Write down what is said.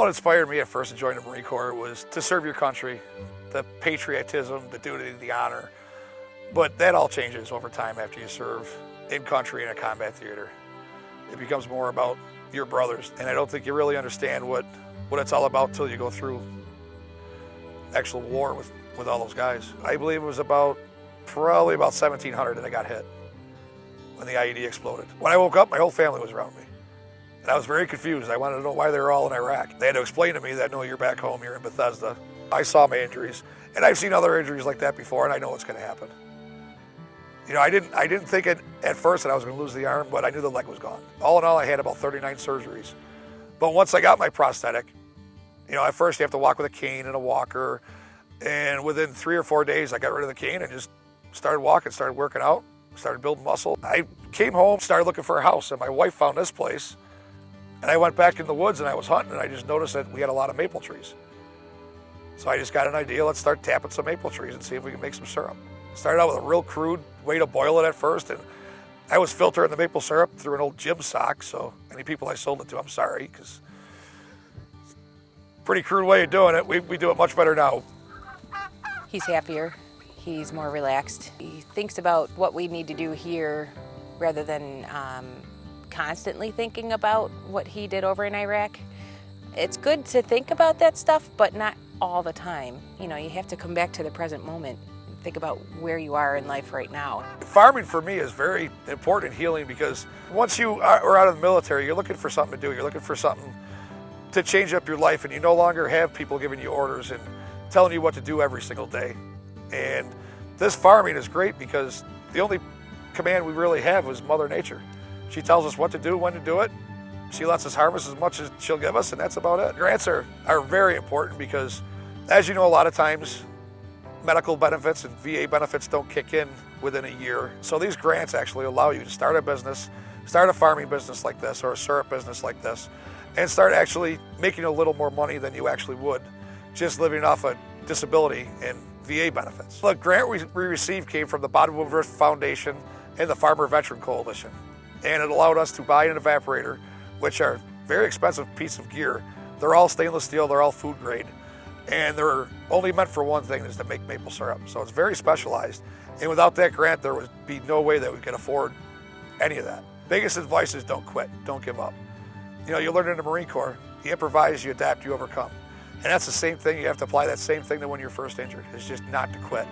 what inspired me at first to join the Marine Corps was to serve your country, the patriotism, the duty, the honor. But that all changes over time after you serve in country in a combat theater. It becomes more about your brothers, and I don't think you really understand what it's all about till you go through actual war with all those guys. I believe it was probably about 1,700 that I got hit when the IED exploded. When I woke up, my whole family was around me. And I was very confused. I wanted to know why they were all in Iraq. They had to explain to me that, no, you're back home, you're in Bethesda. I saw my injuries, and I've seen other injuries like that before, and I know what's gonna happen. You know, I didn't think at first that I was gonna lose the arm, but I knew the leg was gone. All in all, I had about 39 surgeries. But once I got my prosthetic, you know, at first you have to walk with a cane and a walker, and within 3 or 4 days, I got rid of the cane and just started walking, started working out, started building muscle. I came home, started looking for a house, and my wife found this place. And I went back in the woods and I was hunting, and I just noticed that we had a lot of maple trees. So I just got an idea, let's start tapping some maple trees and see if we can make some syrup. Started out with a real crude way to boil it at first, and I was filtering the maple syrup through an old gym sock, so any people I sold it to, I'm sorry, because it's a pretty crude way of doing it. We do it much better now. He's happier, he's more relaxed. He thinks about what we need to do here rather than constantly thinking about what he did over in Iraq. It's good to think about that stuff, but not all the time. You know, you have to come back to the present moment. Think about where you are in life right now. Farming for me is very important in healing, because once you are out of the military, you're looking for something to do. You're looking for something to change up your life, and you no longer have people giving you orders and telling you what to do every single day. And this farming is great because the only command we really have is Mother Nature. She tells us what to do, when to do it. She lets us harvest as much as she'll give us, and that's about it. Grants are very important because, as you know, a lot of times medical benefits and VA benefits don't kick in within a year. So these grants actually allow you to start a business, start a farming business like this or a syrup business like this, and start actually making a little more money than you actually would just living off a disability and VA benefits. The grant we received came from the Woodruff Foundation and the Farmer Veteran Coalition. And it allowed us to buy an evaporator, which are very expensive piece of gear. They're all stainless steel, they're all food grade. And they're only meant for one thing, is to make maple syrup. So it's very specialized. And without that grant, there would be no way that we could afford any of that. Biggest advice is don't quit, don't give up. You know, you learn in the Marine Corps, you improvise, you adapt, you overcome. And that's the same thing, you have to apply that same thing to when you're first injured, is just not to quit.